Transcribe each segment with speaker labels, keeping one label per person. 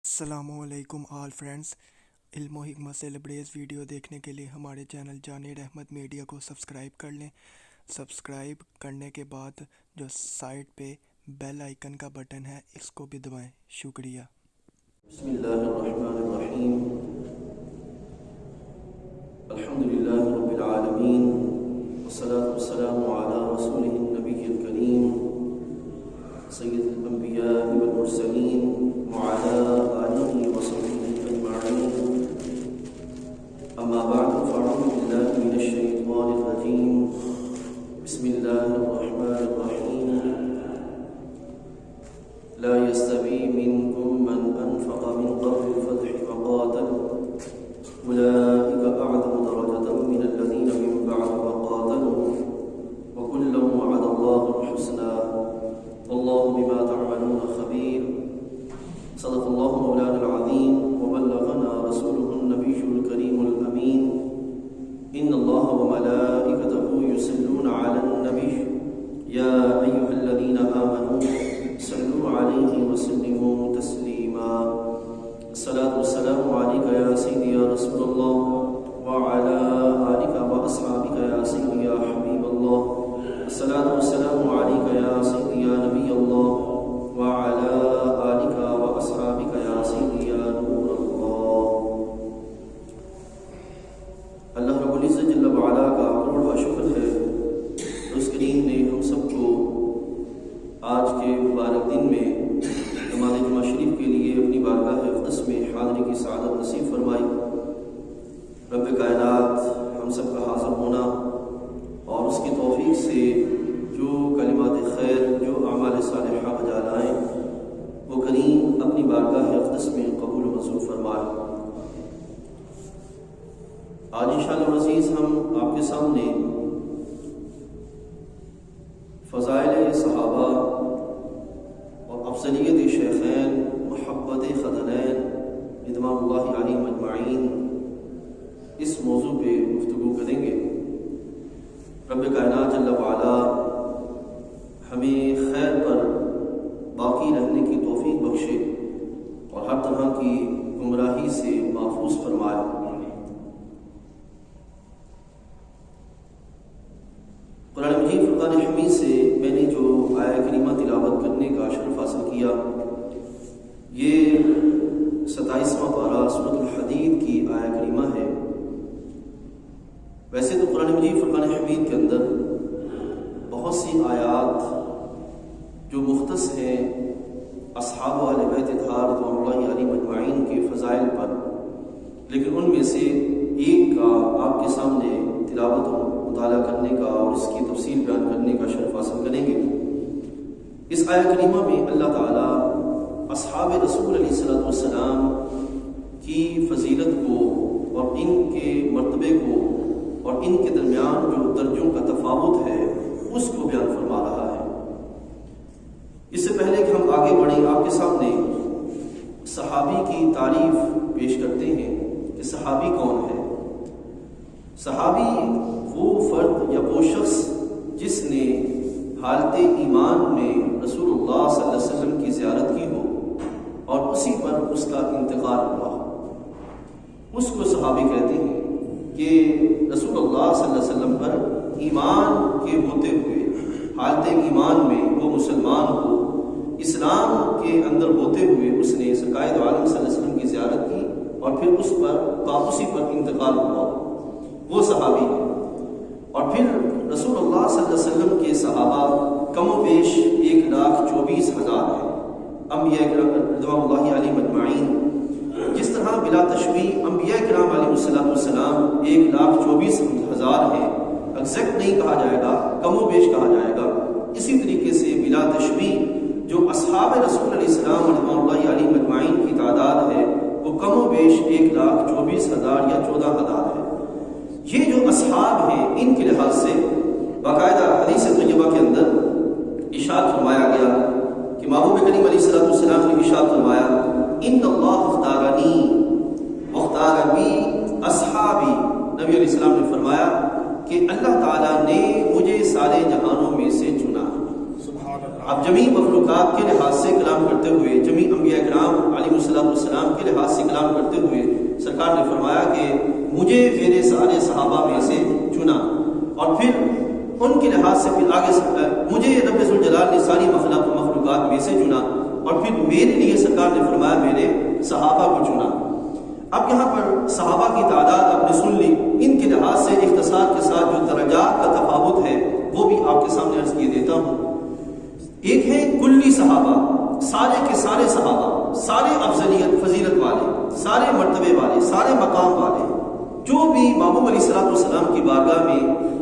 Speaker 1: السلام علیکم آل فرینڈز، علم و حکمت سے لبریز ویڈیو دیکھنے کے لیے ہمارے چینل جانیر احمد میڈیا کو سبسکرائب کر لیں۔ سبسکرائب کرنے کے بعد جو سائٹ پہ بیل آئیکن کا بٹن ہے اس کو بھی دبائیں۔ شکریہ۔
Speaker 2: بسم اللہ الرحمن الرحیم، الحمدللہ رب العالمین، والصلاة والسلام علی رسولہ النبی الکریم سید الانبیاء والمرسلین وعلى آلہ وصحبہ اجمعین، اما بعد فاعوذ باللہ من الشیطان الرجیم، بسم اللہ الرحمن الرحیم، لا يستوي منكم من أنفق من قبل الفتح وقاتل أولئك أعظم درجة من الذين من بعد وقاتلوا وكلا وعد الله الحسنى والله بما تعملون خبير. صدق الله مولانا العظيم وبلغنا رسوله النبي الكريم الأمين. إن الله وملائكته يصلون على النبي يا أيها الذين آمنوا صلوا عليه وسلموا تسليما. الصلاة والسلام عليك يا سيدي يا رسول الله وعلى آلك وأصحابك يا سيدي يا حبيب الله. الصلاة والسلام عليك يا سيدي يا نبي الله وعلى آلك وأصحابك يا سيدي يا نور الله. اللہ رب العزت جل وعلا کا کروڑواں شکر ہے اس کریم نے ہم سب کو آج کے مبارک دن میں نماز جمعہ شریف کے لیے اپنی بارگاہ اقدس میں حاضری کی سعادت نصیب فرمائی. رب کائنات ہم سب کا حاضر ہونا اور اس کی توفیق سے جو کلمات خیر، جو اعمال صالحہ بجا لائیں، وہ کریم اپنی بارگاہ اقدس میں قبول و منظور فرمائے. آج انشاءاللہ العزیز ہم آپ کے سامنے فضائل صحابہ اور افضلیت شیخین، محبت خدنین رضوان اللہ علیہم اجمعین اس موضوع پہ گفتگو کریں گے. رب کائنات جل وعلا ہمیں خیر پر باقی رہنے کی توفیق بخشے اور ہر طرح کی گمراہی سے محفوظ فرمائے. قرآن مجید فرقان حمید سے میں نے جو آیہ کریمہ تلاوت کرنے کا شرف حاصل کیا، یہ 27واں پارہ سورۃ الحدید کی آیہ کریمہ ہے. ویسے تو قرآن مجید فرقان حمید کے اندر بہت سی آیات جو مختص ہیں اصحاب اہل بیت اطہار رضوان اللہ علیہم اجمعین کے فضائل پر، لیکن ان میں سے ایک کا آپ کے سامنے تلاوت و مطالعہ کرنے کا اور اس کی تفصیل بیان کرنے کا شرف حاصل کریں گے. اس آیہ کریمہ میں اللہ تعالیٰ اصحاب رسول علیہ الصلوۃ والسلام کی فضیلت کو اور ان کے مرتبے کو اور ان کے درمیان جو درجوں کا تفاوت ہے اس کو بیان فرما رہا ہے. اس سے پہلے کہ ہم آگے بڑھیں، آپ کے سامنے صحابی کی تعریف پیش کرتے ہیں کہ صحابی کون ہے. صحابی وہ فرد یا وہ شخص جس نے حالت ایمان میں رسول اللہ صلی اللہ علیہ وسلم کی زیارت کی ہو اور اسی پر اس کا انتقال ہوا، اس کو صحابی کہتے ہیں. کہ رسول اللہ صلی اللہ علیہ وسلم پر ایمان کے ہوتے ہوئے حالت ایمان میں وہ مسلمان ہو، اسلام کے اندر ہوتے ہوئے اس نے سرکار دو عالم صلی اللہ علیہ وسلم کی زیارت کی اور پھر اس پر اسی پر انتقال ہوا، وہ صحابی ہے. اور پھر رسول اللہ صلی اللہ علیہ وسلم کے صحابہ کم و بیش 1,24,000 ہیں. انبیاء کرام رضوان اللہ علیہم اجمعین جس طرح بلا تشبیہ انبیاء کرام علیہ السلام 1,24,000 ہیں، ایگزیکٹ نہیں کہا جائے گا، کم و بیش کہا جائے گا. اسی طریقے سے بلا تشبیہ جو اصحاب رسول علیہ السلام رضوان اللہ علیہم اجمعین کی تعداد ہے وہ کم و بیش 1,24,000 یا 14,000 ہے. یہ جو اصحاب ہیں ان کے لحاظ سے باقاعدہ حدیث طیبہ کے اندر ارشاد فرمایا گیا کہ محبوب کریم علیہ السلام نے ارشاد فرمایا ان اللہ اختارنی واختار بی اصحابی. نبی علیہ السلام نے فرمایا کہ اللہ تعالیٰ نے مجھے سارے جہانوں میں سے چنا. اب جمی مخلوقات کے لحاظ سے کلام کرتے ہوئے، جمی انبیاء کرام علیہ السلام کے لحاظ سے کلام کرتے ہوئے سرکار نے فرمایا کہ مجھے میرے سارے صحابہ میں سے چنا، اور پھر ان کے لحاظ سے پھر آگے مجھے رب ذوالجلال نے ساری مخلوقات میں سے چنا، اور پھر میرے لیے سرکار نے فرمایا میرے صحابہ کو چنا۔ اب یہاں پر صحابہ کی تعداد آپ نے سن لی، ان کے لحاظ سے اختصار کے ساتھ جو درجات کا تفاوت ہے وہ بھی آپ کے سامنے عرض کیے دیتا ہوں۔ ایک ہے کلی صحابہ، سارے کے سارے صحابہ، سارے افضلیت فضیلت والے، سارے مرتبے والے، سارے مقام والے، جو بھی محبوب علیہ السلام کی بارگاہ میں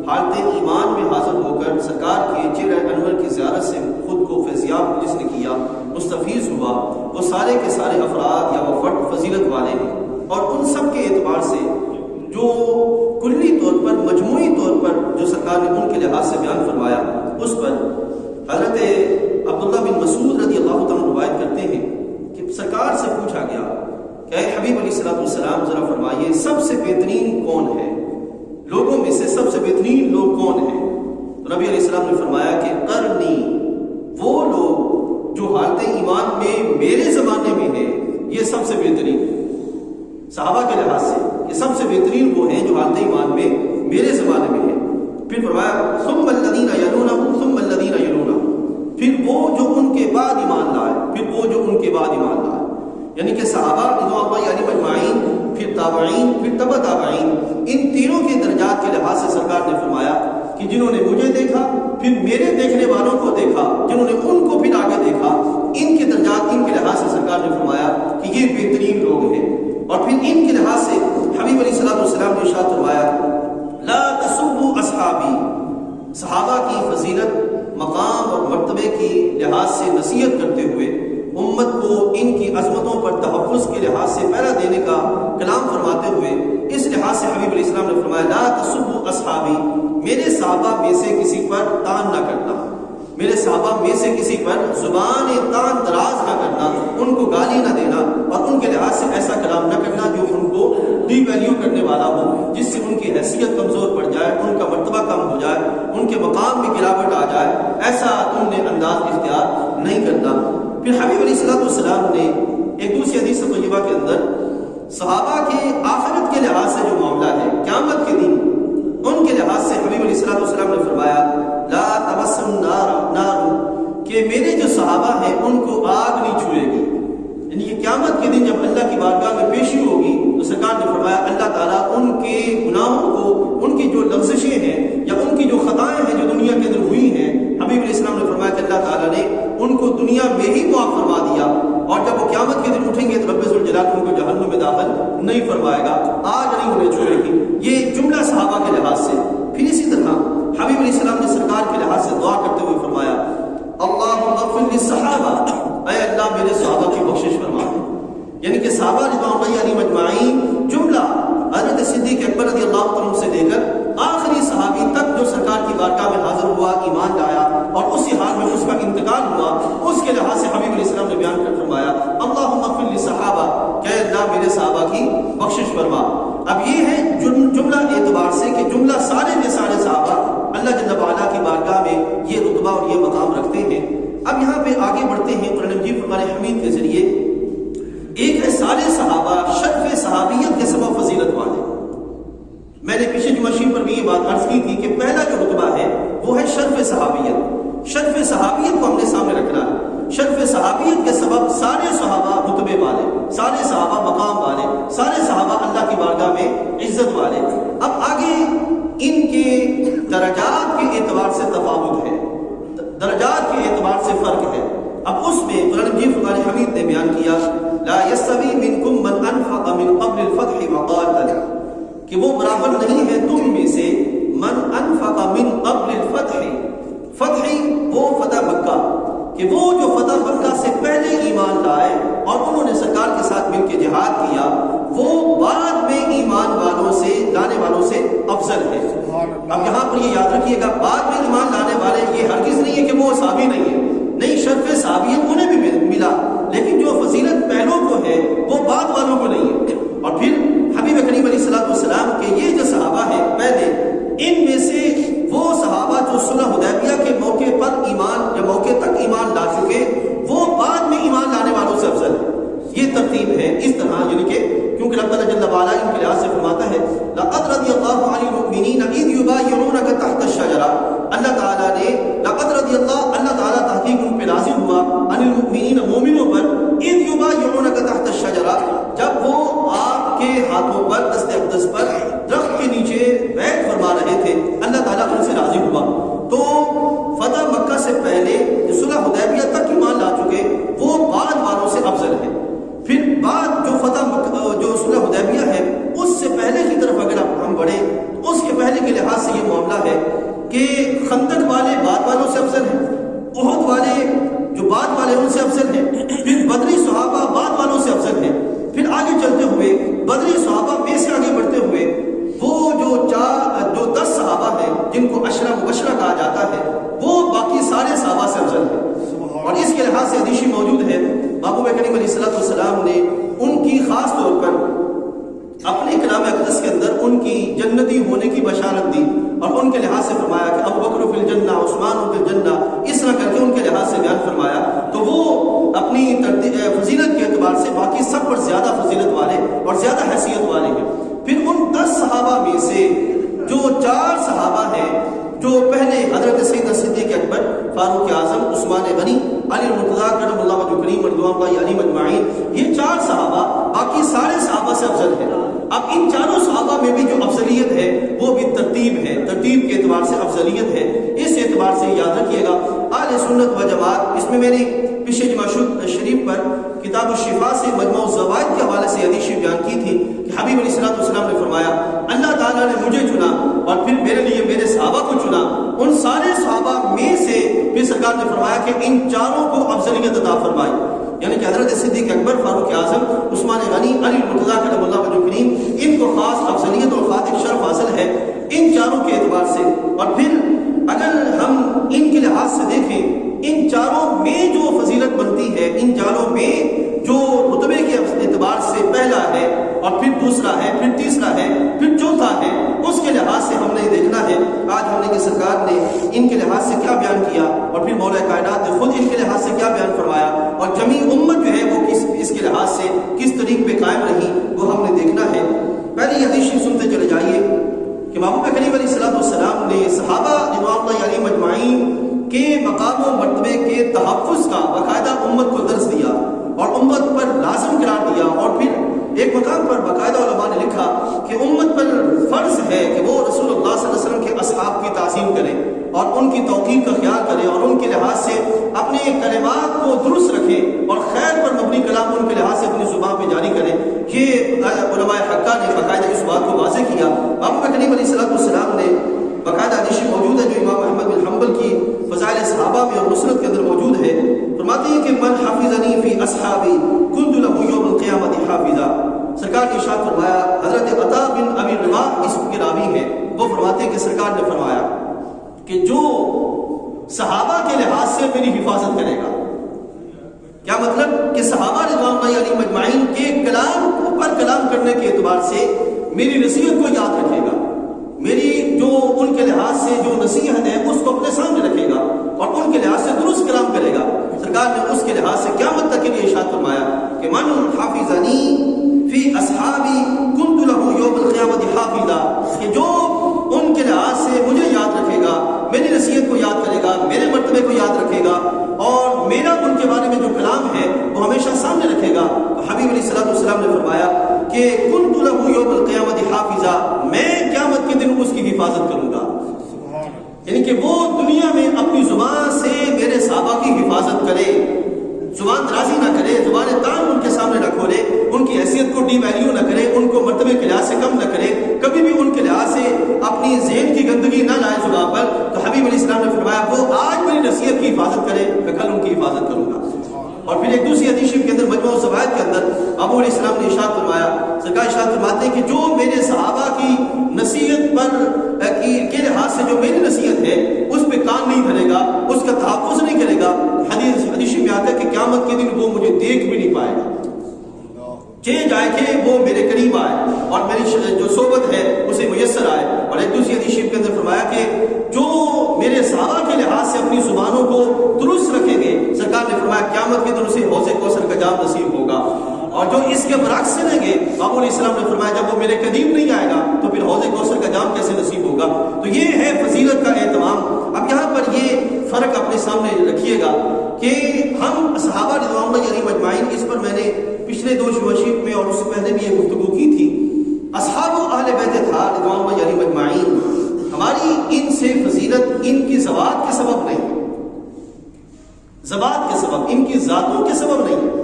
Speaker 2: حالت ایمان میں حاضر ہو کر سرکار کے چہرہ انور کی زیارت سے خود کو فیضیاب جس نے کیا، مستفیض ہوا، وہ سارے کے سارے افراد یا وہ فرد فضیلت والے ہیں، اور ان سب کے اعتبار سے جو کلی طور پر مجموعی طور پر جو سرکار نے ان کے لحاظ سے بیان فرمایا، اس پر حضرت عبداللہ بن مسعود رضی اللہ عنہ روایت کرتے ہیں کہ سرکار سے پوچھا گیا کہ اے حبیب علیہ السلام ذرا فرمائیے سب سے بہترین کون ہے، لوگوں میں سے سب سے بہترین لوگ کون ہیں؟ تو نبی علیہ السلام نے فرمایا کہ قرنی، وہ لوگ جو حالت ایمان میں میرے زمانے میں ہیں یہ سب سے بہترین ہے۔ صحابہ کے لحاظ سے کہ سب سے بہترین وہ ہیں جو حالت ایمان میں میرے زمانے میں ہیں۔ پھر فرمایا ثم الذین یلونہم ثم الذین یلونہم، پھر وہ جو ان کے بعد ایمان لائے، پھر وہ جو ان کے بعد ایمان لائے، یعنی کہ صحابہ رضوان اللہ علیہم اجمعین، پھر تابعین، پھر تبع تابعین، ان تینوں کے درجات کے لحاظ سے سرکار نے فرمایا کہ جنہوں نے مجھے دیکھا، پھر میرے دیکھنے والوں کو دیکھا، جنہوں نے ان کو پھر آگے دیکھا، ان کے درجات ان کے لحاظ سے سرکار نے فرمایا کہ یہ بہترین لوگ ہیں۔ اور پھر ان کے لحاظ سے حبیب علیہ السلام نے ارشاد فرمایا لا تسبوا اصحابی، صحابہ کی فضیلت، مقام اور مرتبے کی لحاظ سے نصیحت کرتے ہوئے امت کو ان کی عظمتوں پر تحفظ کے لحاظ سے پہرا دینے کا کلام فرماتے ہوئے اس لحاظ سے حبیب علیہ السلام نے فرمایا لا تسبوا اصحابی، میرے صحابہ میں سے کسی پر تان نہ کرنا، میرے صحابہ میں سے کسی پر زبان تان دراز نہ کرنا، ان کو گالی نہ دینا، اور ان کے لحاظ سے ایسا کلام نہ کرنا جو ان کو ڈی ویلیو کرنے والا ہو، جس سے ان کی حیثیت کمزور پڑ جائے، ان کا مرتبہ کم ہو جائے، ان کے مقام میں گراوٹ آ جائے، ایسا تم نے انداز اختیار نہیں کرنا۔ پھر حبیب علیہ السلام نے ایک دوسری حدیث طیبہ کے اندر صحابہ کے آخرت کے لحاظ سے جو معاملہ ہے، قیامت کے دن ان کے لحاظ سے حبیب علیہ السلام نے فرمایا لا تمس النار، کہ میرے جو صحابہ ہیں ان کو آگ نہیں چھوئے گی، یعنی کہ قیامت کے دن جب اللہ کی بارگاہ میں پیشی ہوگی تو سرکار نے فرمایا اللہ تعالیٰ ان کے گناہوں کو، ان کی جو لغزشیں ہیں یا ان کی جو خطائیں ہیں جو دنیا کے اندر ہوئی ہیں، حبیب علیہ السلام نے فرمایا کہ اللہ تعالیٰ نے ان کو دنیا میں ہی معاف فرما دیا، اور جب وہ قیامت کے دن اٹھیں گے تو رب ذوالجلال ان کو جہنم میں داخل نہیں فرمائے گا، آج نہیں انہیں چھوڑے گی۔ یہ جملہ صحابہ کے لحاظ سے۔ پھر اسی طرح حبیب علیہ السلام نے سرکار کے لحاظ سے دعا کرتے ہوئے فرمایا اللہم اغفر للصحابہ، اے اللہ میرے صحابہ کی بخشش فرما دے، یعنی کہ صحابہ رضوان اللہ علیہم اجمعین جملہ حضرت صدیق اکبر رضی اللہ عنہ سے لے کر آخری صحابی تک جو سرکار کی بارگاہ میں حاضر ہوا، ایمان لایا اور اسی حال میں اس کا انتقال ہوا، اس کے لحاظ سے حبیب علیہ السلام نے بیان کر فرمایا اللہم اغفر للصحابہ، کہ اللہ میرے صحابہ کی بخشش فرما۔ اب یہ ہے جملہ اعتبار سے کہ جملہ سارے کے سارے صحابہ اللہ جل وعلا کی بارگاہ میں یہ رتبہ اور یہ مقام رکھتے ہیں۔ اب یہاں پہ آگے بڑھتے ہیں قرآن مجید فرقان حمید کے ذریعے۔ ایک ہے سارے صحابہ شرف صحابیت کے سبب فضیلت والے۔ میں نے پیچھے جمعہ شریف پر بھی یہ بات عرض کی تھی کہ پہلا جو رتبہ ہے وہ ہے شرف صحابیت۔ شرف صحابیت کو ہم نے سامنے رکھنا ہے۔ شرف صحابیت کے سبب سارے صحابہ رتبے والے، سارے صحابہ مقام والے، سارے صحابہ اللہ کی بارگاہ میں عزت والے۔ اب آگے ان کے درجات کے اعتبار سے تفاوت ہے، درجات کے اعتبار سے فرق ہے۔ اب اس میں قرآن مجید فرقان حمید نے بیان کیا لا یستوی منکم من انفق من قبل الفتح وقاتل، کہ وہ برابر نہیں ہے تم میں سے من انفق من قبل الفتح، فتح وہ فتح مکہ، کہ وہ جو فتح مکہ سے پہلے ایمان لائے اور انہوں نے سرکار کے ساتھ مل کے جہاد کیا، وہ بعد میں ایمان والوں سے لانے والوں سے افضل ہے۔ اب یہاں پر یہ یاد رکھیے گا بعد میں ایمان لانے والے یہ ہرگز نہیں ہے کہ وہ صحابی نہیں ہے، نہیں، شرف صحابیت انہیں بھی ملا، لیکن جو فضیلت پہلوں کو ہے وہ بعد والوں کو نہیں ہے۔ اور پھر حبیب کریم علیہ السلام کے یہ جو صحابہ ہیں پہلے، ان میں سے وہ صحابہ جو صلح حدیبیہ کے موقع پر ایمان یا موقع تک اس طرح یعنی کہ کیونکہ اللہ تعالیٰ جل وعلا ان کے لحاظ سے فرماتا ہے لقد رضی اللہ عن المؤمنین اذ یبایعونک تحت الشجرہ، اللہ تعالیٰ نے لقد رضی اللہ تعالیٰ تحقیق ان پہ راضی ہوا عن المؤمنین مومنوں پر اذ یبایعونک تحت الشجرہ، جب وہ آپ کے ہاتھوں پر دست اقدس پر درخت کے نیچے بیعت فرما رہے تھے، اللہ تعالیٰ ان سے راضی ہوا۔ تو فتح مکہ سے پہلے جو صلح حدیبیہ تک ایمان لا چکے وہ بعد والوں سے افضل ہے۔ پھر بعد جو فتح مکہ جو صلح حدیبیہ ہے اس سے پہلے کی طرف اگر ہم بڑھیں تو اس کے پہلے کے لحاظ سے یہ معاملہ ہے کہ خندق والے بعد والوں سے افضل ہیں، احد والے جو بعد والے ان سے افضل ہیں، پھر بدری صحابہ بعد والوں سے افضل ہیں، پھر آگے چلتے ہوئے بدری صحابہ میں سے آگے بڑھتے ہوئے وہ جو 10 صحابہ ہیں جن کو عشرہ مبشرہ کہا جاتا ہے وہ باقی سارے صحابہ سے افضل ہیں۔ اور اس کے لحاظ سے حدیث موجود ہے محبوب کریم علیہ السلام نے ان کی خاص طور پر اپنے کلام اقدس کے اندر ان کی جنتی ہونے کی بشارت دی اور ان کے لحاظ سے فرمایا کہ ابو بکر فی الجنہ، عثمان فی الجنہ، اس طرح کر کے ان کے لحاظ سے بیان فرمایا۔ تو وہ اپنی فضیلت کے اعتبار سے باقی سب پر زیادہ فضیلت والے اور زیادہ حیثیت والے ہیں۔ پھر ان 10 صحابہ میں سے جو 4 صحابہ ہیں جو پہلے حضرت سیدنا صدیق اکبر، فاروق اعظم، عثمان غنی، علی المرتضیٰ کرم اللہ وجہ کریم رضوان اللہ علیہ مجمعین، یہ 4 صحابہ باقی سارے صحابہ سے افضل ہیں۔ اب ان چاروں صحابہ میں بھی جو افضلیت ہے وہ بھی ترتیب ہے، ترتیب کے اعتبار سے افضلیت ہے، اس اعتبار سے یاد رکھیے گا۔ اہل سنت و جماعت، اس میں میں نے پیچھے جمعہ شریف پر کتاب الشفا سے مجموع الزوائد کے حوالے سے حدیث بیان کی تھی کہ حبیب علیہ السلام نے فرمایا اللہ تعالیٰ نے مجھے چنا اور پھر میرے لیے میرے صحابہ کو چنا، ان سارے صحابہ میں سے پھر سرکار نے فرمایا کہ ان چاروں کو افضلیت عطا فرمائی، یعنی کہ حضرت صدیق اکبر، فاروق اعظم، عثمان غنی، علی المرتضیٰ کرم اللہ وجہ کریم، ان کو خاص افضلیت اور خاص شرف حاصل ہے ان چاروں کے اعتبار سے۔ اور پھر اگر ہم ان کے لحاظ سے دیکھیں ان چاروں میں جو فضیلت بنتی ہے، ان چاروں میں جو رتبے کے اعتبار سے پہلا ہے اور پھر دوسرا ہے، پھر تیسرا ہے، پھر چوتھا ہے، اس کے لحاظ سے ہم نے دیکھنا ہے آج ہم نے کہ سرکار نے ان کے لحاظ سے کیا بیان کیا اور پھر مولا کائنات نے خود ان کے لحاظ سے کیا بیان فرمایا اور جمیع امت جو ہے وہ اس کے لحاظ سے کس طریق پہ قائم رہی وہ ہم نے دیکھنا ہے۔ پہلے یہ حدیث سنتے چلے جائیے کہ محبوب کریم علیہ السلام نے صحابہ رضوان اللہ علیہ مجمعین کے مقام و مرتبے کے تحفظ کا باقاعدہ امت کو درس دیا اور امت پر لازم قرار دیا، اور پھر ایک مقام پر باقاعدہ علماء نے لکھا کہ امت پر فرض ہے کہ وہ رسول اللہ صلی اللہ علیہ وسلم کے اصحاب کی تعظیم کرے اور ان کی توقیر کا خیال کرے اور ان کے لحاظ سے اپنے کلمات کو درست رکھے اور خیر پر مبنی کلام ان کے لحاظ سے اپنی زبان پہ جاری کرے۔ یہ علماء حقہ نے باقاعدہ اس بات کو واضح کیا۔ محبوب کریم علیہ السلام نے باقاعدہ حدیث موجود ہے جو امام احمد بن حنبل کی فضائل صحابہ میں اور مسند کے اندر موجود ہے، فرماتے ہیں کہ من حافظنی فی اصحابی کنت له یوم القیامت حافظا۔ سرکار نے ارشاد فرمایا، حضرت عطا بن ابی رباح اس کے راوی ہیں، وہ فرماتے ہیں کہ سرکار نے فرمایا کہ جو صحابہ کے لحاظ سے میری حفاظت کرے گا، کیا مطلب کہ صحابہ رضوان اللہ علیہ مجمعین کے کلام پر کلام کرنے کے اعتبار سے میری نصیحت کو یاد رکھے گا، میری جو ان کے لحاظ سے جو نصیحت ہے اس کو اپنے سامنے رکھے گا اور ان کے لحاظ سے درست کلام کرے گا۔ سرکار نے اس کے لحاظ سے قیامت تک کے لیے ارشاد فرمایا کہ من حافظنی فی اصحابی کنت له یوم القیامت حافظا، کہ جو ان کے لحاظ سے مجھے یاد رکھے گا، میری نصیحت کو یاد کرے گا، میرے مرتبے کو یاد رکھے گا اور میرا ان کے بارے میں جو کلام ہے وہ ہمیشہ سامنے رکھے گا، تو حبیب علیہ السلام نے فرمایا کہ کنت له یوم القیامت حافظا، میں قیامت کے دن اس کی حفاظت کروں گا، یعنی کہ وہ دنیا میں اپنی زبان سے میرے صحابہ کی حفاظت کرے، زبان درازی نہ کرے، زبان تان ان کے سامنے نہ کھولے، ان کی حیثیت کو ڈی ویلیو نہ کرے، ان کو مرتبے کے لحاظ سے کم نہ کرے، کبھی بھی ان کے لحاظ سے اپنی ذہن کی گندگی نہ لائے زبان پر۔ تو حبیب علیہ السلام نے فرمایا وہ آج میری نصیحت کی حفاظت کرے، میں کل ان کی حفاظت کروں گا۔ اور پھر ایک دوسری حدیث کے اندر مجموع الزوائد کے اندر ابو علیہ السلام نے ارشاد فرمایا، سرکار ارشاد فرماتے ہیں کہ جو میرے صحابہ کی نصیحت پر کے لحاظ سے جو میری نصیحت ہے اس پہ کان نہیں دھرے گا، اس کا تحفظ نہیں کرے گا، حدیث میں آتا ہے کہ قیامت کے دن وہ مجھے دیکھ بھی نہیں پائے گا، چینج آئے کہ وہ میرے قریب آئے اور میری جو صحبت ہے اسے میسر آئے۔ اور ایک دوسری حدیث کے اندر فرمایا کہ جو میرے صحابہ کے لحاظ سے اپنی زبانوں کو درست رکھیں گے، سرکار نے فرمایا قیامت کے دن اسے حوض کوثر کا جام نصیب ہوگا۔ اور جو اس کے برعکس چلیں گے، آپ علیہ السلام نے فرمایا جب وہ میرے قریب نہیں آئے گا تو پھر حوض کوثر کا جام کیسے نصیب ہوگا؟ تو یہ ہے فضیلت کا اہتمام۔ اب یہاں پر یہ فرق اپنے سامنے رکھیے گا کہ ہم صحابہ رضوان اللہ علیہم اجمعین، اس پر میں نے پچھلے 2 شواشیف میں اور اس سے پہلے بھی یہ گفتگو کی تھی، اصحاب اہل بیت اطہار رضوان اللہ علیہم اجمعین، ہماری ان سے فضیلت ان کی ذوات کے سبب نہیں ہے، ذوات کے سبب، ان کی ذاتوں کے سبب نہیں ہے،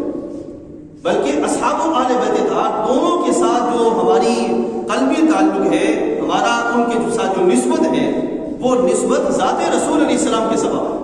Speaker 2: بلکہ اصحاب اہل بیت اطہار دونوں کے ساتھ جو ہماری قلبی تعلق ہے، ہمارا ان کے ساتھ جو نسبت ہے، وہ نسبت ذات رسول علیہ السلام کے سبب ہے،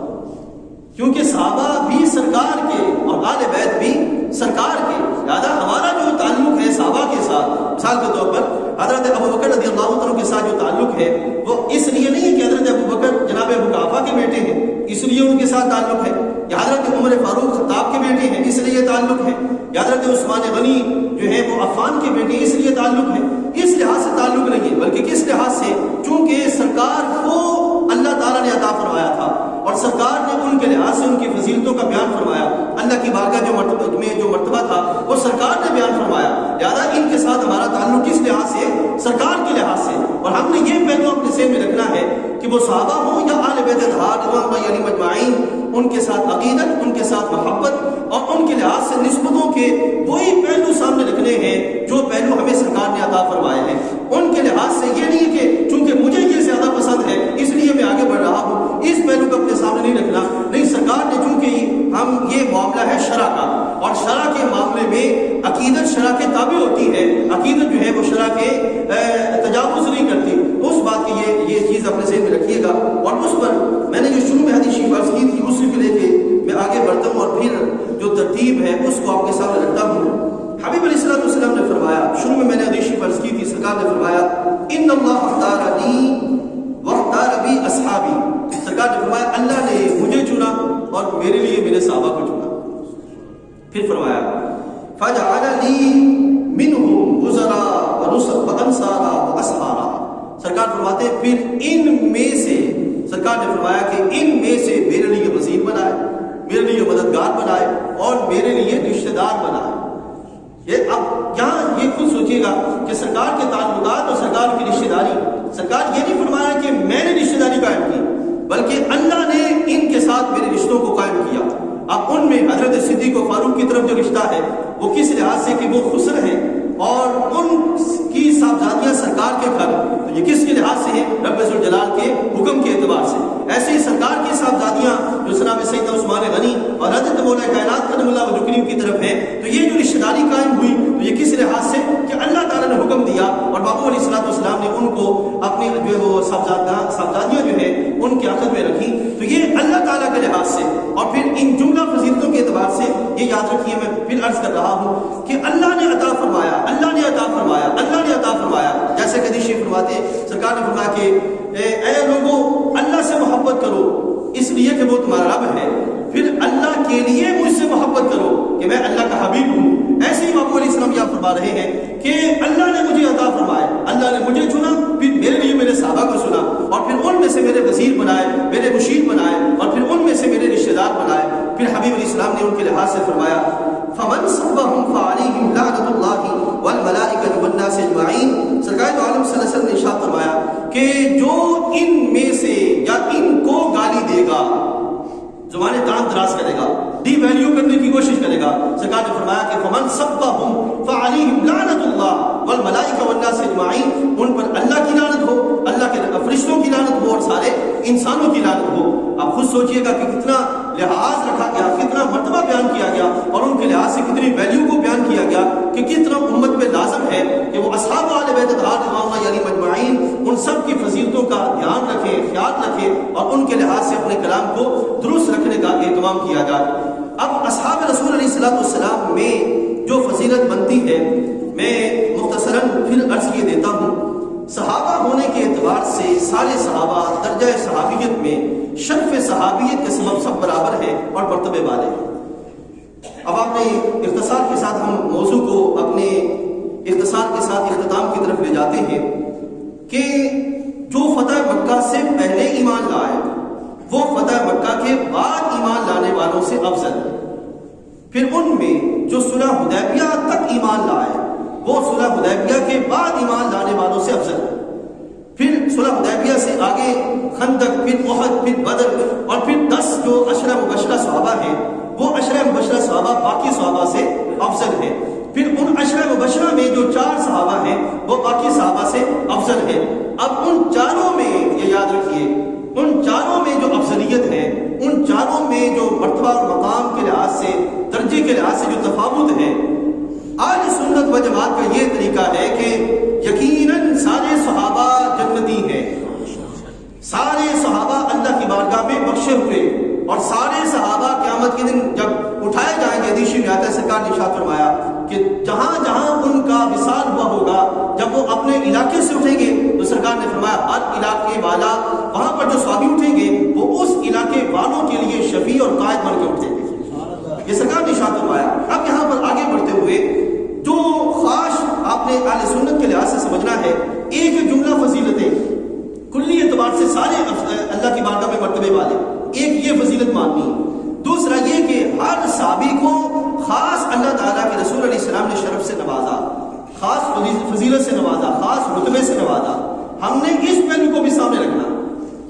Speaker 2: کیونکہ صحابہ بھی سرکار کے اور اہل بیت بھی سرکار کے، لہٰذا ہمارا جو تعلق ہے صحابہ کے ساتھ، مثال کے طور پر حضرت ابو بکر رضی اللہ عنہ کے ساتھ جو تعلق ہے وہ اس لیے نہیں ہے کہ حضرت ابو بکر جناب ابو قحافہ کے بیٹے ہیں اس لیے ان کے ساتھ تعلق ہے، یا حضرت عمر فاروق خطاب کے بیٹے ہیں اس لیے تعلق ہے، یا حضرت عثمان غنی جو ہے وہ عفان کے بیٹے اس لیے تعلق ہے، اس لحاظ سے تعلق نہیں ہے، بلکہ کس لحاظ سے؟ چونکہ سرکار کو اللہ تعالیٰ نے عطا فرمایا تھا اور سرکار نے ان کے لحاظ سے ان کی فضیلتوں کا بیان فرمایا، اللہ کی بارگاہ جو مرتبہ تھا وہ سرکار نے بیان فرمایا، لہٰذا ان کے ساتھ ہمارا تعلق کس لحاظ سے؟ سرکار کے لحاظ سے، اور ہم نے یہ پہلو اپنے ذہن میں رکھنا ہے کہ وہ صحابہ ہوں یا اہل بیت اطہار رضوان اللہ علیہم اجمعین، ان کے ساتھ عقیدت، ان کے ساتھ محبت اور ان کے لحاظ سے نسبتوں کے وہی پہلو سامنے رکھنے ہیں جو پہلو ہمیں سرکار نے عطا فرمائے ہیں، ان کے لحاظ سے یہ نہیں کہ چونکہ مجھے یہ زیادہ پسند ہے اس لیے میں آگے بڑھ رہا ہوں، اس پہلو کو اپنے سامنے نہیں رکھنا، نہیں، سرکار نے چونکہ ہم یہ معاملہ ہے شرع کا، اور شرع کے معاملے میں عقیدت شرع کے تابع ہوتی ہے، عقیدت جو ہے وہ شرع کے تجاوز نہیں کرتی، اس بات کی یہ چیز اپنے ذہن میں رکھیے گا، اور اس پر میں نے جو شروع میں حدیث شریف عرض کی تھی اسی کو لے کے میں آگے بڑھتا ہوں اور پھر جو ترتیب ہے اس کو آپ کے سامنے رکھتا ہوں۔ حبیب علیہ السلام نے فرمایا، شروع میں نے حدیث شریف عرض کی تھی، سرکار نے فرمایا ان اللہ اختارنی واختار بی اصحابی، سرکار نے فرمایا اللہ نے مجھے چنا اور میرے لیے میرے صحابہ کو چنا، پھر فرمایا فجعل لی منہم وزراء وانصارا واسحارا، سرکار فرماتے ہیں پھر ان میں سے، سرکار نے فرمایا کہ ان میں سے میرے لیے وزیر بنائے، میرے لیے مددگار بنائے اور میرے لیے رشتہ دار بنائے۔ یہ اب یہاں یہ خود سوچیے گا کہ سرکار کے تعلقات اور سرکار کی رشتہ داری، سرکار یہ نہیں فرمایا کہ میں نے رشتہ داری قائم کی، بلکہ اللہ نے ان کے ساتھ میرے رشتوں کو قائم کیا۔ اب ان میں حضرت صدیق و فاروق کی طرف جو رشتہ ہے وہ کس لحاظ سے کہ وہ خسر ہیں اور ان کی صاحبزادیاں سرکار کے گھر، تو یہ کس کے لحاظ سے ہیں؟ رب ذوالجلال کے حکم کے اعتبار سے۔ ایسے ہی سرکار کی صاحبزادیاں جو جناب سیدنا عثمان غنی اور حضرت مولا کائنات کرم اللہ وجہ کریم کی طرف ہیں، تو یہ جو رشتہ داری قائم ہوئی تو یہ کس لحاظ سے کہ اللہ تعالیٰ نے حکم دیا اور بابو علیہ السلام نے ان کو اپنی جو ہے وہ صاحبزادیاں جو ہے ان کے عقد میں رکھی، تو یہ اللہ تعالیٰ کے لحاظ سے۔ اور پھر ان جملہ فضیلتوں کے اعتبار سے یہ یاد رکھیے، میں پھر عرض کر رہا ہوں کہ اللہ نے عطا فرمایا، اللہ نے عطا فرمایا، اللہ نے عطا فرمایا، جیسے کہ حدیث شریف فرماتے ہیں، سرکار نے فرمایا کہ اے لوگوں اللہ سے محبت کرو اس لیے کہ وہ تمہارا رب ہے، پھر اللہ کے لیے مجھ سے محبت کرو کہ میں اللہ کا حبیب ہوں۔ ایسے ہی بابو علیہ السلام یہاں فرما رہے ہیں کہ اللہ نے مجھے عطا فرمایا، اللہ نے مجھے چنا، پھر میرے لیے میرے صحابہ کو چنا اور پھر ان میں سے میرے وزیر بنائے، میرے مشیر بنائے اور پھر ان میں سے میرے رشتہ دار بنائے۔ پھر حبیب علیہ السلام نے ان کے لحاظ سے فرمایا فمن صبهم فعليهم لعنۃ اللہ والملائکۃ والناس اجمعین، سرکار دو عالم صلی اللہ علیہ وسلم نے ارشاد فرمایا کہ جو ان میں سے یا ان کو گالی دے گا، زبان دان دراز کرے گا، ڈی ویلیو کرنے کی کوشش کرے گا، سرکار نے فرمایا کہ فمن صبهم فعليهم لعنۃ اللہ والملائکۃ والناس اجمعین، ان پر اللہ کی لعنت ہو، اللہ کے فرشتوں کی لعنت ہو اور سارے انسانوں کی لعنت ہو۔ آپ خود سوچئے گا کہ کتنا لحاظ رکھا گیا، کتنا مرتبہ بیان کیا گیا اور ان کے لحاظ سے کتنی ویلیو کو بیان کیا گیا کہ کتنا امت پہ لازم ہے کہ وہ اصحاب اہل بیت اطہار رضوان اللہ علیہم اجمعین ان سب کی فضیلتوں کا دھیان رکھے، خیال رکھے اور ان کے لحاظ سے اپنے کلام کو درست رکھنے کا اہتمام کیا جائے۔ اب اصحاب رسول علیہ السلام میں جو فضیلت بنتی ہے، میں مختصراً پھر عرض کیے دیتا ہوں۔ صحابہ ہونے کے اعتبار سے سارے صحابہ درجہ صحابیت میں شرف صحابیت کے سبب سب برابر ہیں اور مرتبے والے ہیں۔ اب آپ نے اختصار کے ساتھ ہم موضوع کو اپنے اختصار کے ساتھ اختتام کی طرف لے جاتے ہیں کہ جو فتح مکہ سے پہلے ایمان لائے وہ فتح مکہ کے بعد ایمان لانے والوں سے افضل ہے۔ پھر ان میں جو صلح حدیبیہ تک ایمان لائے وہ صلح حدیبیہ کے بعد ایمان لانے والوں سے افضل ہے۔ پھر صلح حدیبیہ سے آگے خندق، پھر احد، پھر بدر، اور پھر 10 جو عشرہ مبشرہ صحابہ ہیں وہ عشرہ مبشرہ صحابہ باقی صحابہ سے افضل ہیں۔ پھر ان عشرہ مبشرہ میں جو 4 صحابہ ہیں وہ باقی صحابہ سے افضل ہیں۔ اب ان چاروں میں یہ یاد رکھیے، ان چاروں میں جو افضلیت ہے، ان چاروں میں جو مرتبہ اور مقام کے لحاظ سے، درجے کے لحاظ سے جو تفاوت ہے، اہل سنت و جماعت کا یہ طریقہ ہے کہ یقیناً سارے صحابہ جنتی ہیں، سارے صحابہ اللہ کی بارگاہ میں بخشے ہوئے، اور سارے صحابہ قیامت کے دن جب اٹھائے جائیں گے، حدیث میں آتا ہے، سرکار نے ارشاد فرمایا کہ جہاں جہاں ان کا وصال ہوا ہوگا، جب وہ اپنے علاقے سے اٹھیں گے تو سرکار نے فرمایا ہر علاقے والا وہاں پر جو صحابی اٹھیں گے وہ اس علاقے والوں کے لیے شفیع اور قائد بن کے اٹھیں گے، یہ سرکار نے ارشاد فرمایا۔ اب یہاں پر آگے بڑھتے ہوئے جو خاص آپ نے اہل سنت کے لحاظ سے سمجھنا ہے، ایک جملہ فضیلتیں کلی اعتبار سے سارے اللہ کی بارگاہ میں مرتبے والے، ایک یہ فضیلت ماننی ہے۔ دوسرا یہ کہ ہر صحابی کو خاص اللہ تعالیٰ کے رسول علیہ السلام نے شرف سے نوازا، خاص فضیلت سے نوازا، خاص رتبے سے نوازا۔ ہم نے اس پہلو کو بھی سامنے رکھنا،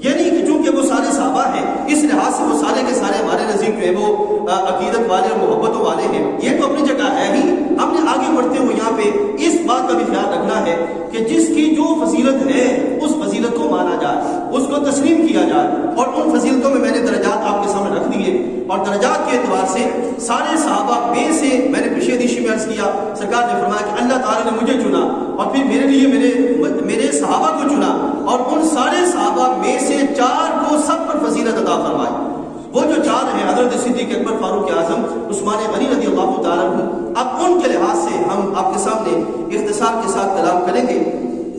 Speaker 2: یعنی کہ چونکہ وہ سارے صحابہ ہیں اس لحاظ سے وہ سارے کے سارے ہمارے نزدیک جو ہے وہ عقیدت والے اور محبتوں والے ہیں، یہ تو اپنی جگہ ہے ہی۔ ہم نے آگے بڑھتے ہوئے یہاں پہ اس بات کا بھی خیال رکھنا ہے کہ جس کی جو فضیلت ہے اس فضیلت کو مانا جائے، اس کو تسلیم کیا جائے، اور ان فضیلتوں میں میں نے درجات آپ کے سامنے رکھ دیے، اور درجات کے اعتبار سے سارے صحابہ میں سے میں نے پچھلے حدیث میں عرض کیا، سرکار نے فرمایا کہ اللہ تعالیٰ نے مجھے چنا اور پھر میرے لیے میرے صحابہ کو چنا، اور ان سارے صحابہ میں سے 4 کو سب پر فضیلت عطا فرمائی۔ وہ جو 4 ہیں حضرت صدیق اکبر، فاروق اعظم، عثمان غنی رضی اللہ تعالیٰ عنہ، اب ان کے لحاظ سے ہم آپ کے سامنے اختصار کے ساتھ کلام کریں گے۔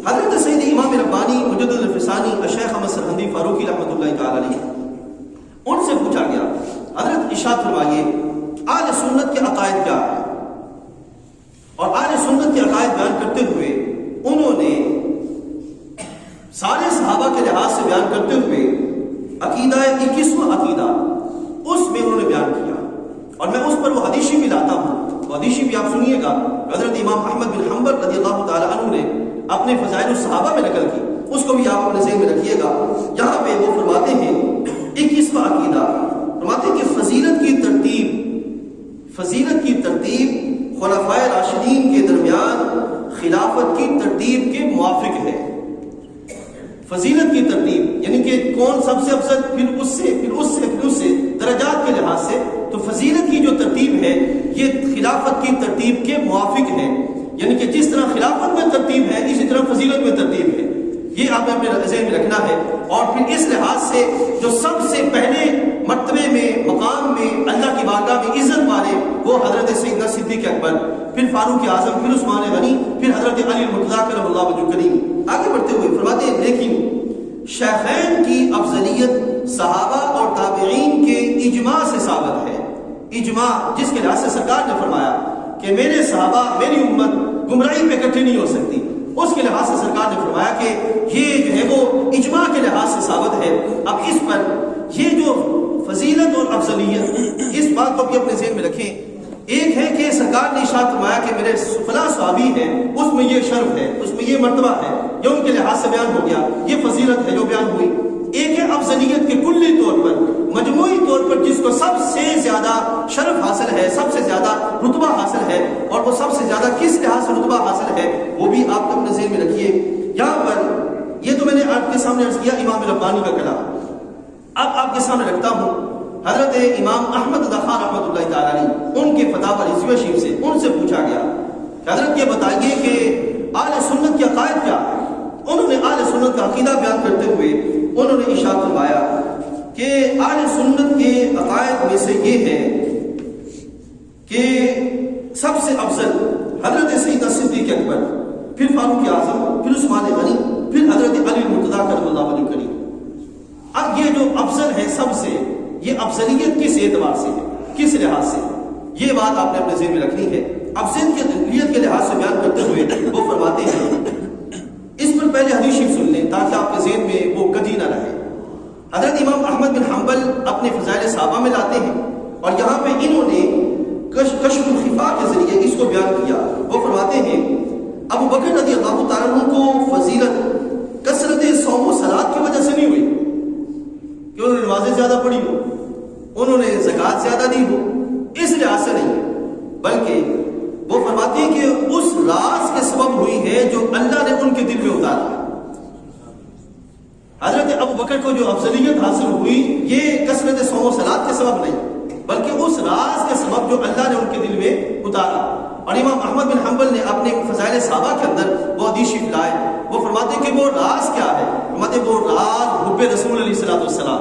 Speaker 2: حضرت سید امام ربانی مجدد الفسانی الشیخ احمد سرہندی فاروقی رحمۃ اللہ تعالیٰ علیہ، ان سے پوچھا گیا حضرت ارشاد فرمائیے اہل سنت کے عقائد کیا ہے، اور اہل سنت کے عقائد بیان کرتے ہوئے انہوں نے سارے صحابہ کے لحاظ سے بیان کرتے ہوئے عقیدہ 21واں عقیدہ اس میں انہوں نے بیان کیا، اور میں اس پر وہ حدیثی بھی لاتا ہوں، وہ حدیثی بھی آپ سنیے گا، حضرت امام احمد بن حنبل رضی اللہ تعالیٰ عنہ نے اپنے فضائل الصحابہ میں نقل کی، اس کو بھی آپ اپنے ذہن میں رکھیے گا۔ یہاں پہ وہ فرماتے ہیں 21واں عقیدہ، فرماتے ہیں کہ فضیلت کی ترتیب خلفائے راشدین کے درمیان خلافت کی ترتیب کے موافق ہے۔ فضیلت کی ترتیب یعنی کہ کون سب سے افضل، پھر اس سے درجات کے لحاظ سے، تو فضیلت کی جو ترتیب ہے یہ خلافت کی ترتیب کے موافق ہے، یعنی کہ جس طرح خلافت میں ترتیب ہے اسی طرح فضیلت میں ترتیب ہے، یہ آپ نے اپنے ذہن میں رکھنا ہے۔ اور پھر اس لحاظ سے جو سب سے پہلے مرتبے میں، مقام میں، اللہ کی بارگاہ میں عزت والے وہ حضرت سیدنا صدیق اکبر، پھر فاروق اعظم، پھر عثمان غنی، پھر حضرت علی المرتضیٰ کرم اللہ وجہہ کریم۔ آگے بڑھتے ہوئے فرماتے ہیں لیکن شیخین کی افضلیت صحابہ اور تابعین کے اجماع سے ثابت ہے۔ اجماع جس کے لحاظ سے سرکار نے فرمایا کہ میرے صحابہ، میری امت گمراہی پہ اکٹھی نہیں ہو سکتی، اس کے لحاظ سے سرکار نے فرمایا کہ یہ جو ہے وہ اجماع کے لحاظ سے ثابت ہے۔ اب اس پر یہ جو فضیلت اور افضلیت، اس بات کو بھی اپنے ذہن میں رکھیں، ایک ہے کہ سرکار نے ارشاد فرمایا کہ میرے فلاں صحابی ہیں، اس میں یہ شرف ہے، اس میں یہ مرتبہ ہے، یہ ان کے لحاظ سے بیان ہو گیا، یہ فضیلت ہے جو بیان ہوئی۔ ایک ہے افضلیت کے کلی طور پر، مجموعی طور پر جس کو سب سے زیادہ شرف حاصل ہے، سب سے زیادہ رتبہ حاصل ہے، اور وہ سب سے زیادہ کس لحاظ سے رتبہ حاصل ہے وہ بھی آپ کو اپنے ذہن میں رکھیے۔ یہاں پر یہ تو میں نے آپ کے سامنے عرض کیا امام ربانی کا کلام، اب آپ کے سامنے رکھتا ہوں حضرت امام احمد خان رحمۃ اللہ تعالیٰ علیہ، ان کے فتاوی رضویہ شریف سے ان سے پوچھا گیا کہ حضرت یہ بتائیے کہ اہل سنت کے عقائد کیا ہے۔ انہوں نے اہل سنت کا عقیدہ بیان کرتے ہوئے انہوں نے ارشاد فرمایا کہ اہل سنت کے عقائد میں سے یہ ہے کہ سب سے افضل حضرت سیدنا صدیق اکبر، پھر فاروق اعظم، پھر عثمان غنی، پھر حضرت علی المرتضیٰ کرم اللہ وجہہ کریم۔ اب یہ جو افضل ہے سب سے، یہ افضلیت کس اعتبار سے ہے، کس لحاظ سے، یہ بات آپ نے اپنے ذہن میں رکھنی ہے۔ افضلیت کے لحاظ سے بیان کرتے ہوئے وہ فرماتے ہیں، اس پر پہلے حدیث شریف سن لیں تاکہ آپ کے ذہن میں وہ کدی نہ رہے۔ حضرت امام احمد بن حنبل اپنے فضائل صحابہ میں لاتے ہیں، اور یہاں پہ انہوں نے کشف الخفا کے ذریعے اس کو بیان کیا. وہ فرماتے ہیں ابو بکر رضی اللہ تعالیٰ عنہ کو فضیلت کثرت صوم و صلات کی وجہ سے نہیں ہوئی کہ انہوں نے نمازیں زیادہ پڑھی ہو، انہوں نے زکوٰۃ زیادہ دی ہو، اس لحاظ سے نہیں ہے، بلکہ وہ فرماتے ہیں کہ اس راز کے سبب ہوئی ہے جو اللہ نے ان کے دل میں اتارا. حضرت ابو بکر کو جو افضلیت حاصل ہوئی یہ کثرت صوم و صلات کے سبب نہیں، بلکہ اس راز کے سبب جو اللہ نے ان کے دل میں اتارا. اور امام احمد بن حنبل نے اپنے فضائل صحابہ کے اندر وہ حدیث شریف لائے. وہ فرماتے ہیں کہ وہ راز کیا ہے؟ فرماتے ہیں وہ راز حب رسول علیہ السلام،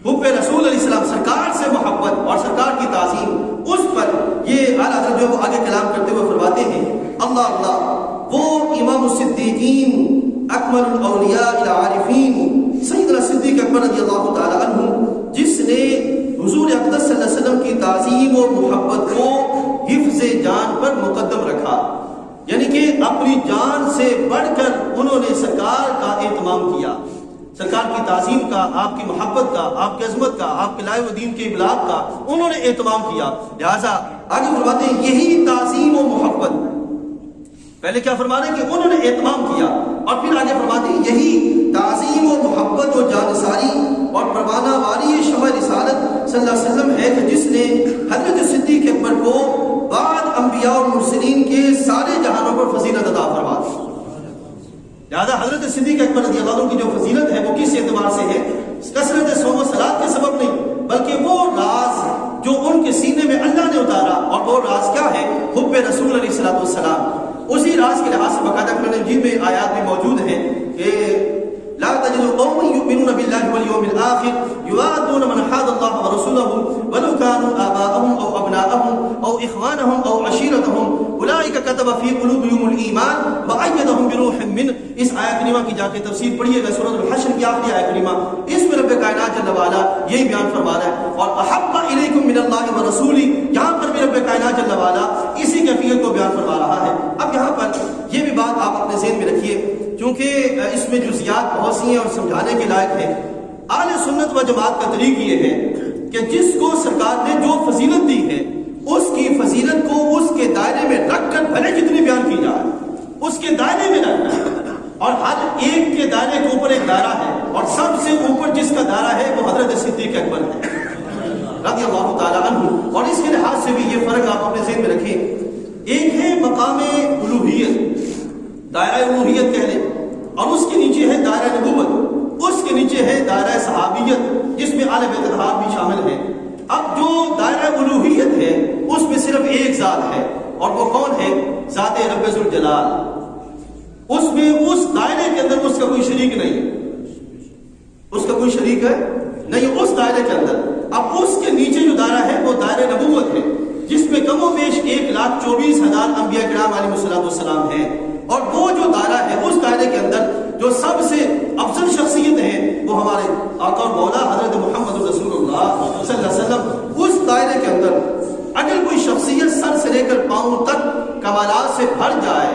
Speaker 2: حب رسول علیہ السلام، سرکار سے محبت اور سرکار کی تعظیم. اس پر یہ اعلیٰ حضرت جو وہ آگے کلام کرتے ہوئے فرماتے ہیں اللہ اللہ وہ امام الصدیقین اکمل الاولیاء العارفین سیدنا صدیق اکبر رضی اللہ تعالی عنہ جس نے حضور اقدس صلی اللہ علیہ وسلم کی تعظیم و محبت کو حفظ جان پر مقدم رکھا، یعنی کہ اپنی جان سے بڑھ کر انہوں نے سرکار کا اہتمام کیا، سرکار کی تعظیم کا، آپ کی محبت کا، آپ کی عظمت کا، آپ کے لائے و دین کے ابلاغ کا انہوں نے اہتمام کیا. لہٰذا آگے فرماتے ہیں یہی تعظیم و محبت، پہلے کیا فرما رہے ہیں کہ انہوں نے اہتمام کیا، اور پھر آگے فرماتے ہیں یہی تعظیم و محبت و جانثاری اور پروانہ واری شمع رسالت صلی اللہ علیہ وسلم ہے کہ جس نے حضرت صدیق اکبر کو بعد انبیاء اور مرسلین کے سارے جہانوں پر فضیلت عطا فرما دی. لہذا حضرت صدیق اکبر رضی اللہ عنہ کی جو فضیلت ہے وہ کس اعتبار سے ہے؟ کثرت صوم و صلات کے سبب نہیں، بلکہ وہ راز جو ان کے سینے میں اللہ نے اتارا، اور وہ راز کیا ہے؟ حب رسول علیہ السلام. اسی راز کے لحاظ سے باقاعدہ قرآن مجید میں آیات بھی موجود ہیں کہ لا تجد قوما يؤمنون بالله واليوم الآخر يوادون من حاد الله ورسوله ولو كانوا آباءهم أو أبناءهم أو إخوانهم أو عشيرتهم أولئك كتب في قلوبهم الإيمان وأيدهم بروح منه. اس آیت کریمہ کی جا کے تفسیر پڑھیے گا، سورۃ الحشر کی آخری آیت کریمہ، اس میں رب کائنات جل وعلا یہی بیان فرما رہا ہے. اور احب الیکم من اللہ ورسولہ، یہاں پر بھی رب کائنات جل وعلا اسی کیفیت کو بیان فرما رہا ہے. اب یہاں پر یہ بھی بات آپ اپنے ذہن میں رکھیے کیونکہ اس میں جزیات بہت سی ہیں اور سمجھانے کے لائق ہیں. اہل سنت و جماعت کا طریق یہ ہے کہ جس کو سرکار نے جو فضیلت دی ہے اس کی فضیلت کو اس کے دائرے میں رکھ کر بھلے جتنی بیان کی جائے اس کے دائرے میں رکھنا ہے، اور ہر ایک کے دائرے کے اوپر ایک دائرہ ہے، اور سب سے اوپر جس کا دائرہ ہے وہ حضرت صدیق اکبر ہے رضی اللہ تعالی عنہ. اور اس کے لحاظ سے بھی یہ فرق آپ اپنے ذہن میں رکھیں. ایک ہے مقام الوہیت، دائرہ الوہیت کہہ لیں، اور اس کے نیچے ہے دائرہ نبوت، اس کے نیچے ہے دائرہ صحابیت جس میں آل بیت اطہار بھی شامل ہیں. اب جو دائرہ الوہیت ہے اس میں صرف ایک ذات ہے، اور وہ کون ہے؟ ذات رب ذوالجلال. اس میں اس دائرے کے اندر اس کا کوئی شریک نہیں، اس کا کوئی شریک ہے نہیں اس دائرے کے اندر. اب اس کے نیچے جو دائرہ ہے وہ دائرہ نبوت ہے جس میں کم و بیش 1,24,000 انبیاء کرام علیہ السلام ہیں. اور وہ جو دائرہ ہے اس دائرے کے اندر جو سب سے افضل شخصیت ہے وہ ہمارے آقا اور مولا حضرت محمد رسول اللہ صلی اللہ علیہ وسلم. اس دائرے کے اندر اگر کوئی شخصیت سر سے لے کر پاؤں تک کمالات سے بھر جائے،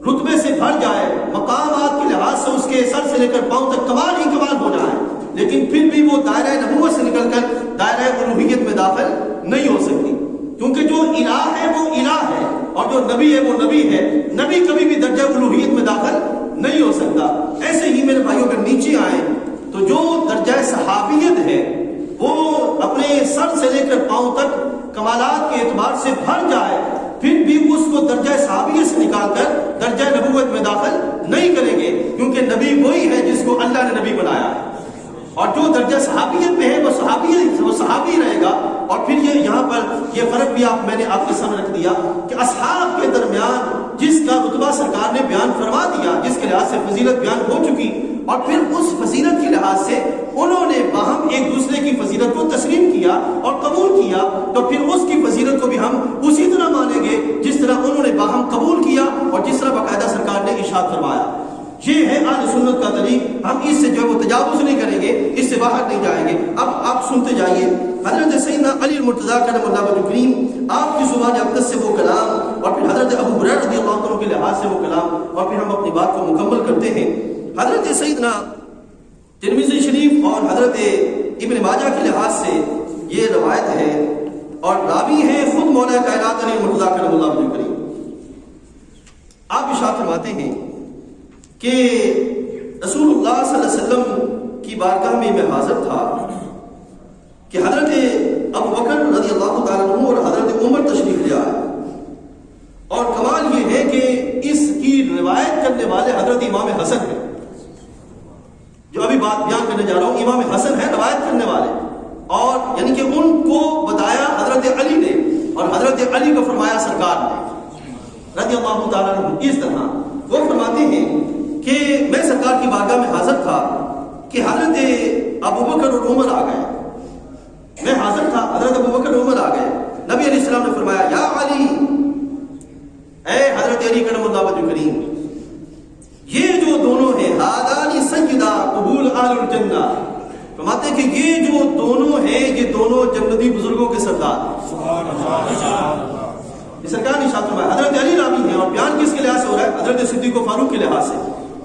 Speaker 2: رتبے سے بھر جائے، مقامات کے لحاظ سے اس کے سر سے لے کر پاؤں تک کمال ہی کمال ہو جائے، لیکن پھر بھی وہ دائرہ نبوت سے نکل کر دائرہ الوہیت میں داخل نہیں ہو سکتی، کیونکہ جو الہ ہے وہ الہ ہے اور جو نبی ہے وہ نبی ہے. نبی کبھی بھی درجہ الوہیت میں داخل نہیں ہو سکتا. ایسے ہی میرے بھائیوں اگر نیچے آئیں تو جو درجہ صحابیت ہے وہ اپنے سر سے لے کر پاؤں تک کمالات کے اعتبار سے بھر جائے، پھر بھی اس کو درجہ صحابیت سے نکال کر درجہ نبوت میں داخل نہیں کریں گے، کیونکہ نبی وہی ہے جس کو اللہ نے نبی بنایا ہے. اور جو درجہ صحابیت میں ہے وہ صحابی رہے گا. اور پھر یہ یہاں پر یہ فرق بھی میں نے آپ کے سامنے رکھ دیا کہ اصحاب کے درمیان جس کا رتبہ سرکار نے بیان فرما دیا، جس کے لحاظ سے فضیلت بیان ہو چکی، اور پھر اس فضیلت کے لحاظ سے انہوں نے باہم ایک دوسرے کی فضیلت کو تسلیم کیا اور قبول کیا، تو پھر اس کی فضیلت کو بھی ہم اسی طرح مانیں گے جس طرح انہوں نے باہم قبول کیا اور جس طرح باقاعدہ سرکار نے ارشاد فرمایا. یہ ہے اہل سنت کا طریق. ہم اس سے جو وہ تجاوز نہیں کریں گے، اس سے باہر نہیں جائیں گے. اب آپ سنتے جائیے حضرت سیدنا علی المرتضیٰ کرم اللہ وجہ کریم آپ کی زبان اقدس سے وہ کلام، اور پھر حضرت ابو ہریرہ رضی اللہ عنہ کے لحاظ سے وہ کلام، اور پھر ہم اپنی بات کو مکمل کرتے ہیں. حضرت سیدنا ترمذی شریف اور حضرت ابن ماجہ کے لحاظ سے یہ روایت ہے اور راوی ہیں خود مولا کائنات علی مرتضیٰ کرم اللہ وجہ کریم۔ آپ ارشاد فرماتے ہیں کہ رسول اللہ صلی اللہ علیہ وسلم کی بارگاہ میں حاضر تھا کہ حضرت ابو بکر رضی اللہ تعالیٰ عنہ اور حضرت عمر تشریف لے آئے، اور کمال یہ ہے کہ اس کی روایت کرنے والے حضرت امام حسن ہیں، جو ابھی بات بیان کرنے جا رہا ہوں امام حسن ہیں روایت کرنے والے، اور یعنی کہ ان کو بتایا حضرت علی نے اور حضرت علی کو فرمایا سرکار نے رضی اللہ تعالیٰ عنہ۔ اس طرح وہ فرماتے ہیں کہ میں سرکار کی بارگاہ میں حاضر تھا کہ حضرت ابو بکر اور عمر آ گئے، میں حاضر تھا، حضرت ابو بکر اور عمر آ گئے، نبی علیہ السلام نے فرمایا یا علی، اے حضرت علی کرم اللہ وجہ کریم، یہ جو دونوں ہیں ہادانی سیدہ قبول اہل الجنہ، فرماتے ہیں کہ یہ جو دونوں ہیں یہ دونوں جنتی بزرگوں کے سردار ہیں۔ یہ سرکار نے ارشاد فرمایا، حضرت علی راوی ہیں، اور بیان کس کے لحاظ سے ہو رہا ہے؟ حضرت صدیق و فاروق کے لحاظ سے،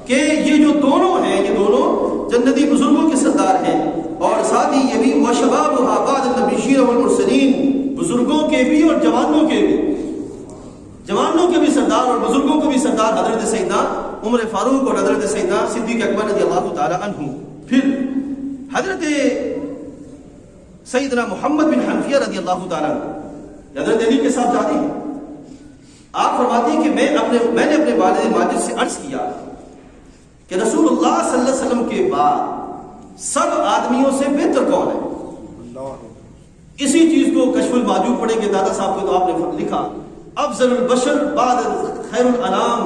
Speaker 2: کہ یہ جو دونوں ہیں یہ دونوں جنتی بزرگوں کے سردار ہیں، اور ساتھ ہی یہ بھی وشبابها بعد النبیین والمرسلین، بزرگوں کے بھی اور جوانوں کے بھی، جوانوں کے بھی سردار اور بزرگوں کو بھی سردار حضرت سیدنا عمر فاروق اور حضرت سیدنا صدیق اکبر رضی اللہ تعالی عنہ۔ پھر حضرت سیدنا محمد بن حنفیہ رضی اللہ تعالی عنہ حضرت علی کے ساتھ جاتے ہیں، آپ فرماتے ہیں کہ میں نے اپنے والد ماجد سے عرض کیا کہ رسول اللہ صلی اللہ علیہ وسلم کے بعد سب آدمیوں سے بہتر کون ہے؟ اسی چیز کو کشف الماجوب پڑھیں گے دادا صاحب کو تو آپ نے لکھا افضل البشر بعد خیر الانام،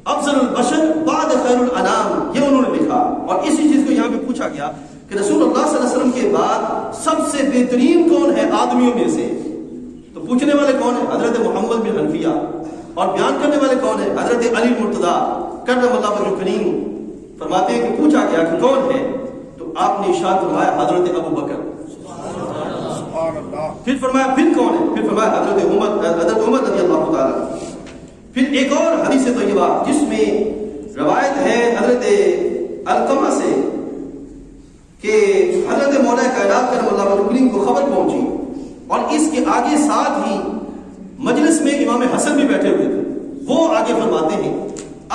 Speaker 2: افضل البشر بعد خیر الانام، یہ انہوں نے لکھا، اور اسی چیز کو یہاں پہ پوچھا گیا کہ رسول اللہ صلی اللہ علیہ وسلم کے بعد سب سے بہترین کون ہے آدمیوں میں سے؟ تو پوچھنے والے کون ہیں؟ حضرت محمد بن حنفیہ، اور بیان کرنے والے کون ہیں؟ حضرت علی مرتضیٰ کرم اللہ وجہ کریم۔ فرماتے ہیں کہ پوچھا گیا کہ کون ہے، تو آپ نے ارشاد فرمایا حضرت ابو بکر، پھر فرمایا پھر کون ہے؟ پھر فرمایا حضرت عمر رضی اللہ تعالیٰ۔ پھر ایک اور حدیث طیبہ جس میں روایت ہے حضرت علقمہ سے کہ حضرت مولا کائنات کرم اللہ وجہ کریم کو خبر پہنچی، اور اس کے آگے ساتھ ہی مجلس میں امام حسن بھی بیٹھے ہوئے تھے، وہ آگے فرماتے ہیں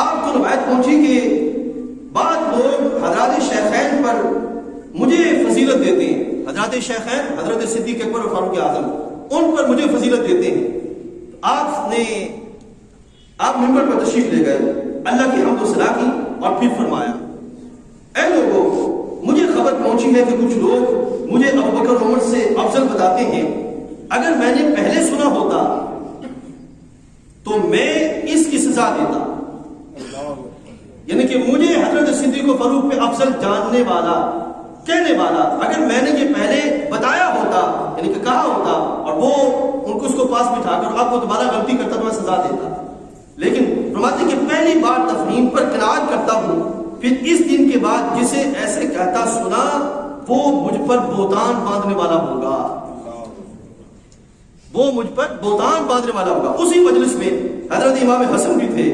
Speaker 2: آپ کو روایت پہنچی کہ بعض لوگ حضرات شیخین پر مجھے فضیلت دیتے ہیں، حضرات شیخین حضرت صدیق اکبر اور فاروق اعظم، ان پر مجھے فضیلت دیتے ہیں۔ آپ ممبر پر تشریف لے گئے، اللہ کی حمد و ثنا کی، اور پھر فرمایا اے لوگوں، مجھے خبر پہنچی ہے کہ کچھ لوگ مجھے ابو بکر عمر سے افضل بتاتے ہیں، اگر میں نے پہلے سنا ہوتا تو میں اس کی سزا دیتا، یعنی کہ مجھے حضرت صدیق و فاروق پہ افضل جاننے والا کہنے والا اگر میں نے یہ پہلے بتایا ہوتا، یعنی کہ کہا ہوتا، اور وہ ان کو اس کو پاس بٹھا کر آپ کو دوبارہ غلطی کرتا تو میں سزا دیتا، لیکن فرماتے کہ پہلی بار تفہیم پر قناعت کرتا ہوں، پھر اس دن کے بعد جسے ایسے کہتا سنا وہ مجھ پر بہتان باندھنے والا ہوگا، وہ مجھ پر بہتان باندھنے والا ہوگا۔ اسی مجلس میں حضرت امام حسن بھی تھے،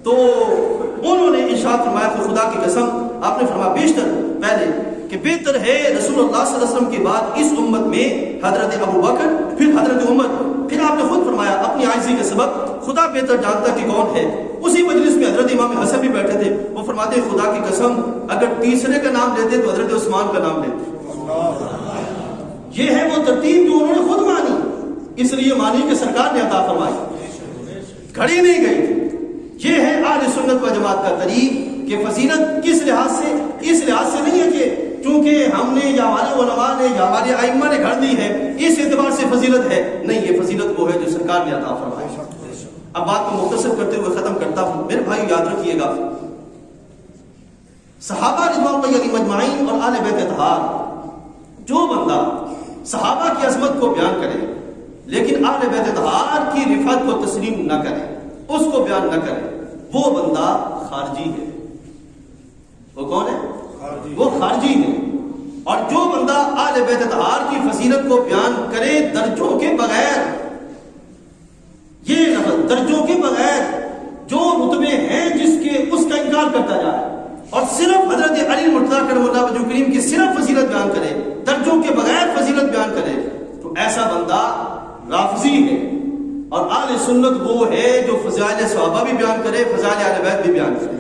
Speaker 2: تو انہوں نے ارشاد فرمایا کہ خدا کی قسم، آپ نے فرمایا بیشتر پہلے کہ بہتر ہے رسول اللہ صلی اللہ علیہ وسلم کے بعد اس امت میں حضرت ابو بکر، پھر حضرت عمر، پھر آپ نے خود فرمایا اپنی عاجزی کے سبب خدا بہتر جانتا کہ کون ہے۔ اسی مجلس میں حضرت امام حسن بھی بیٹھے تھے، وہ فرماتے ہیں خدا کی قسم اگر تیسرے کا نام لیتے تو حضرت عثمان کا نام لیتے۔ یہ ہے وہ ترتیب جو انہوں نے خود مانی، اس لیے مانی کہ سرکار نے عطا فرمائی، گھڑی نہیں گئی تھی۔ یہ ہے اہل سنت و جماعت کا طریق کہ فضیلت کس لحاظ سے؟ اس لحاظ سے نہیں ہے کہ چونکہ ہم نے یا ہمارے علماء نے یا ہمارے ائمہ نے گھڑ دی ہے اس اعتبار سے فضیلت ہے، نہیں، یہ فضیلت وہ ہے جو سرکار نے عطا فرمائی۔ اب بات کو مختصر کرتے ہوئے ختم کرتا ہوں، میرے بھائی یاد رکھیے گا، صحابہ رضوان اللہ علیہم اجمعین اور اہل بیت اطہار، جو بندہ صحابہ کی عظمت کو بیان کرے لیکن اہل بیت اطہار کی رفعت کو تسلیم نہ کرے، اس کو بیان نہ کرے، وہ بندہ خارجی ہے۔ وہ کون ہے؟ وہ خارجی ہے۔ اور جو بندہ اہل بیت اطہار کی فضیلت کو بیان کرے درجوں کے بغیر، یہ لفظ درجوں کے بغیر، جو رتبے ہیں جس کے اس کا انکار کرتا جائے، اور صرف حضرت علی مرتضیٰ کرم اللہ وجہ کریم کی صرف فضیلت بیان کرے، درجوں کے بغیر فضیلت بیان کرے، تو ایسا بندہ رافضی ہے، اور اہل سنت وہ ہے جو فضائل صحابہ بھی بیان کرے، فضائل اہل بیت بھی بیان کرے،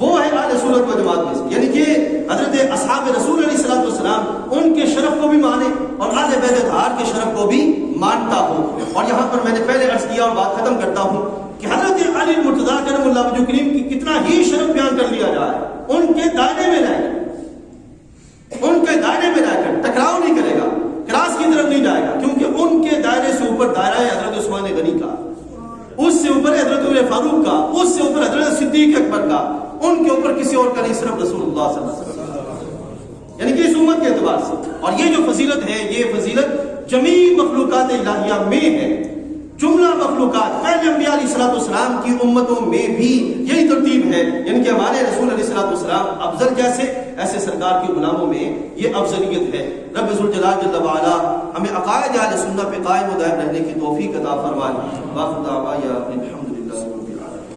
Speaker 2: وہ ہے اہل سنت و جماعت میں سے، یعنی کہ حضرت اصحاب رسول علیہ السلام ان کے شرف کو بھی مانے اور اہل بیت اطہار کے شرف کو بھی مانتا ہوں۔ اور یہاں پر میں نے پہلے عرض کیا اور بات ختم کرتا ہوں کہ حضرت علی المرتضیٰ کرم اللہ وجہ کریم کی کتنا ہی شرف بیان کر لیا جائے، ان کے دائرے میں رہ کر، ان کے دائرے میں رہ کر ٹکراؤ نہیں کرے گا، کراس کی طرف نہیں جائے گا، کیونکہ ان کے دائرے سے اوپر دائرہ ہے حضرت عثمان غنی کا، اس سے اوپر حضرت عمر فاروق کا، اس سے اوپر حضرت صدیق اکبر کا، ان کے اوپر کسی اور کا نہیں، صرف رسول اللہ صلی اللہ علیہ وسلم، یعنی کہ اس امت کے اعتبار سے۔ اور یہ جو فضیلت ہے، یہ فضیلت جمیع مخلوقات الہیہ میں ہے، جملہ مخلوقات، پہلے انبیاء علیہ السلام کی امتوں میں بھی یہی ترتیب ہے، یعنی کہ ہمارے رسول علیہ السلام افضل جیسے، ایسے سرکار کے غلاموں میں یہ افضلیت ہے۔ رب ذوالجلال جل وعلا ہمیں عقائد اہل سنت پہ قائم و دائم رہنے کی توفیق عطا فرمائے۔ واخر دعوانا الحمد